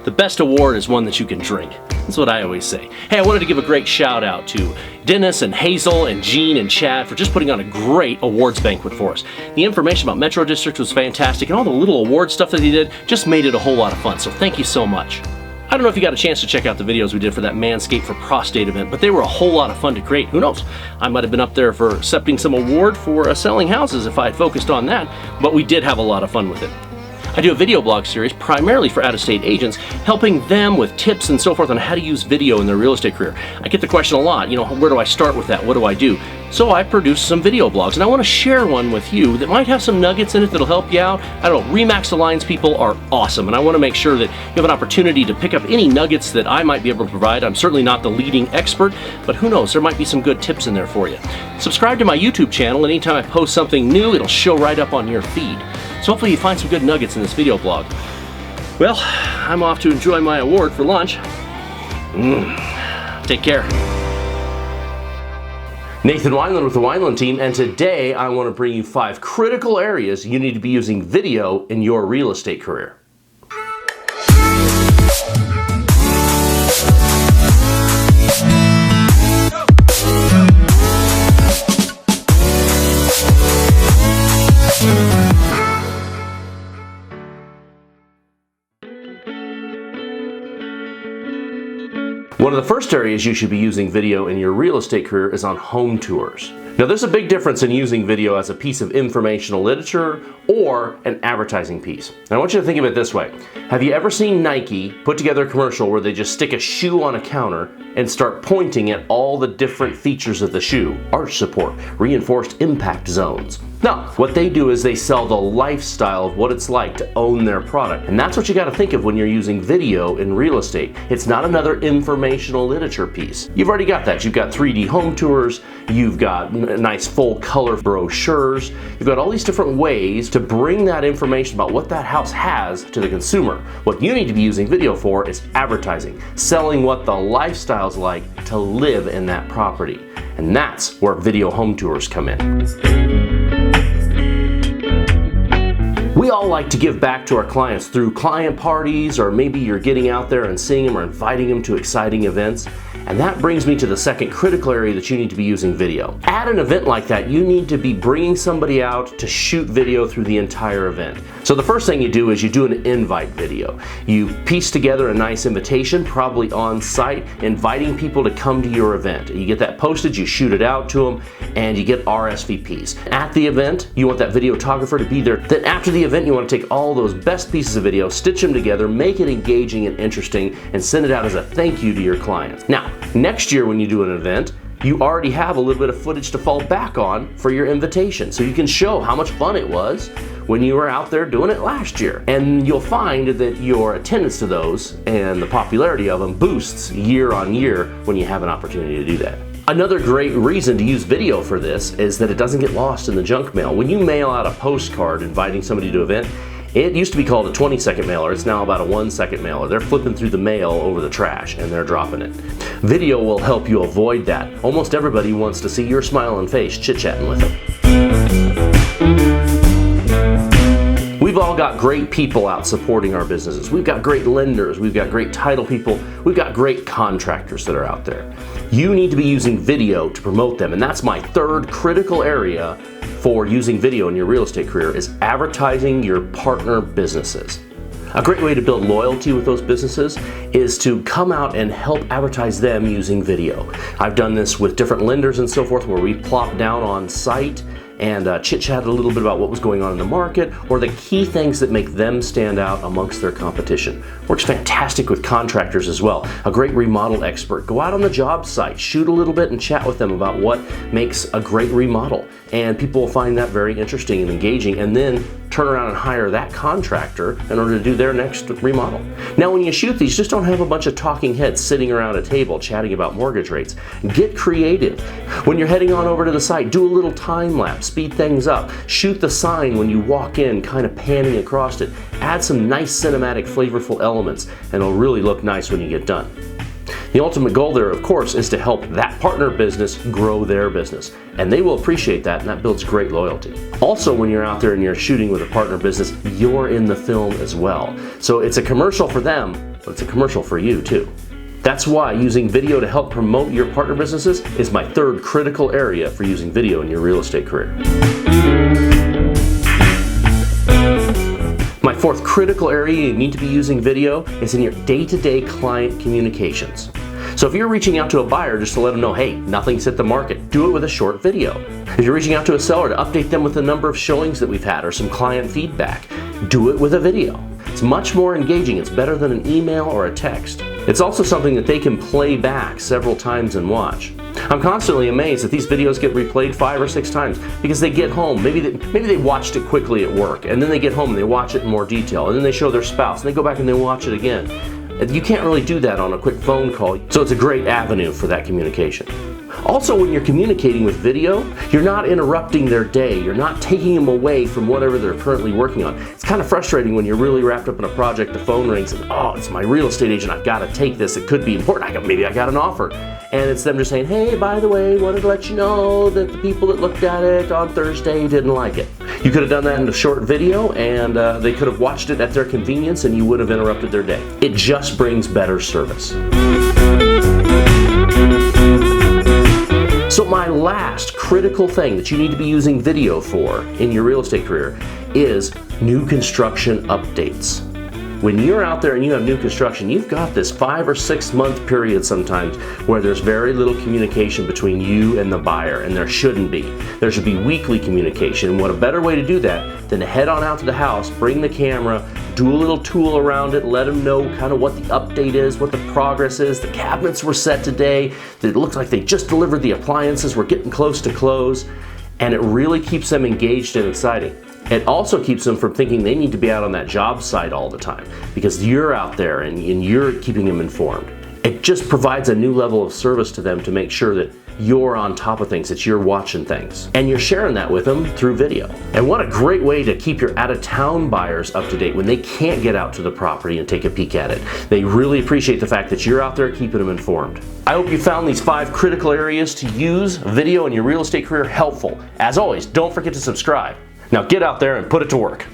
The best award is one that you can drink. That's what I always say. Hey, I wanted to give a great shout out to Dennis and Hazel and Gene and Chad for just putting on a great awards banquet for us. The information about Metro District was fantastic, and all the little award stuff that they did just made it a whole lot of fun, so thank you so much. I don't know if you got a chance to check out the videos we did for that Manscaped for Prostate event, but they were a whole lot of fun to create. Who knows? I might have been up there for accepting some award for selling houses if I had focused on that, but we did have a lot of fun with it. I do a video blog series primarily for out-of-state agents, helping them with tips and so forth on how to use video in their real estate career. I get the question a lot, where do I start with that? What do I do? So I produce some video blogs, and I want to share one with you that might have some nuggets in it that'll help you out. I don't know, REMAX Alliance people are awesome, and I want to make sure that you have an opportunity to pick up any nuggets that I might be able to provide. I'm certainly not the leading expert, but who knows, there might be some good tips in there for you. Subscribe to my YouTube channel, and anytime I post something new, it'll show right up on your feed. So hopefully you find some good nuggets in this video blog. Well, I'm off to enjoy my award for lunch. Take care. Nathan Wineland with the Wineland team, and today I want to bring you 5 critical areas you need to be using video in your real estate career. One of the first areas you should be using video in your real estate career is on home tours. Now, there's a big difference in using video as a piece of informational literature or an advertising piece. And I want you to think of it this way. Have you ever seen Nike put together a commercial where they just stick a shoe on a counter and start pointing at all the different features of the shoe? Arch support, reinforced impact zones. No, what they do is they sell the lifestyle of what it's like to own their product. And that's what you got to think of when you're using video in real estate. It's not another informational literature piece. You've already got that. You've got 3D home tours, you've got nice full color brochures, you've got all these different ways to bring that information about what that house has to the consumer. What you need to be using video for is advertising, selling what the lifestyle's like to live in that property. And that's where video home tours come in. We all like to give back to our clients through client parties, or maybe you're getting out there and seeing them or inviting them to exciting events. And that brings me to the second critical area that you need to be using video. At an event like that, you need to be bringing somebody out to shoot video through the entire event. So the first thing you do is you do an invite video. You piece together a nice invitation, probably on site, inviting people to come to your event. You get that posted, you shoot it out to them, and you get RSVPs. At the event, you want that videographer to be there. Then after the event, you want to take all those best pieces of video, stitch them together, make it engaging and interesting, and send it out as a thank you to your clients. Now, next year when you do an event, you already have a little bit of footage to fall back on for your invitation. So you can show how much fun it was when you were out there doing it last year. And you'll find that your attendance to those and the popularity of them boosts year on year when you have an opportunity to do that. Another great reason to use video for this is that it doesn't get lost in the junk mail. When you mail out a postcard inviting somebody to an event, it used to be called a 20-second mailer. It's now about a 1-second mailer. They're flipping through the mail over the trash and they're dropping it. Video will help you avoid that. Almost everybody wants to see your smiling face chit-chatting with them. We've all got great people out supporting our businesses. We've got great lenders, we've got great title people, we've got great contractors that are out there. You need to be using video to promote them, and that's my third critical area for using video in your real estate career is advertising your partner businesses. A great way to build loyalty with those businesses is to come out and help advertise them using video. I've done this with different lenders and so forth where we plop down on site and chit-chat a little bit about what was going on in the market or the key things that make them stand out amongst their competition. Works fantastic with contractors as well. A great remodel expert. Go out on the job site, shoot a little bit and chat with them about what makes a great remodel. And people will find that very interesting and engaging, and then turn around and hire that contractor in order to do their next remodel. Now when you shoot these, just don't have a bunch of talking heads sitting around a table chatting about mortgage rates. Get creative. When you're heading on over to the site, do a little time lapse, speed things up. Shoot the sign when you walk in, kind of panning across it. Add some nice cinematic, flavorful elements, and it'll really look nice when you get done. The ultimate goal there, of course, is to help that partner business grow their business. And they will appreciate that, and that builds great loyalty. Also, when you're out there and you're shooting with a partner business, you're in the film as well. So it's a commercial for them, but it's a commercial for you too. That's why using video to help promote your partner businesses is my third critical area for using video in your real estate career. My fourth critical area you need to be using video is in your day-to-day client communications. So if you're reaching out to a buyer just to let them know, hey, nothing's hit the market, do it with a short video. If you're reaching out to a seller to update them with the number of showings that we've had or some client feedback, do it with a video. It's much more engaging. It's better than an email or a text. It's also something that they can play back several times and watch. I'm constantly amazed that these videos get replayed 5 or 6 times because they get home, maybe they watched it quickly at work, and then they get home and they watch it in more detail, and then they show their spouse, and they go back and they watch it again. You can't really do that on a quick phone call, so it's a great avenue for that communication. Also, when you're communicating with video, you're not interrupting their day. You're not taking them away from whatever they're currently working on. It's kind of frustrating when you're really wrapped up in a project, the phone rings, and oh, it's my real estate agent, I've got to take this. It could be important. Maybe I got an offer. And it's them just saying, hey, by the way, wanted to let you know that the people that looked at it on Thursday didn't like it. You could have done that in a short video, and they could have watched it at their convenience, and you would have interrupted their day. It just brings better service. So my last critical thing that you need to be using video for in your real estate career is new construction updates. When you're out there and you have new construction, you've got this 5 or 6 month period sometimes where there's very little communication between you and the buyer, and there shouldn't be. There should be weekly communication. And what a better way to do that than to head on out to the house, bring the camera, do a little tool around it, let them know kind of what the update is, what the progress is. The cabinets were set today. It looks like they just delivered the appliances. We're getting close to close. And it really keeps them engaged and exciting. It also keeps them from thinking they need to be out on that job site all the time because you're out there and you're keeping them informed. It just provides a new level of service to them to make sure that you're on top of things, that you're watching things. And you're sharing that with them through video. And what a great way to keep your out-of-town buyers up to date when they can't get out to the property and take a peek at it. They really appreciate the fact that you're out there keeping them informed. I hope you found these 5 critical areas to use video in your real estate career helpful. As always, don't forget to subscribe. Now get out there and put it to work.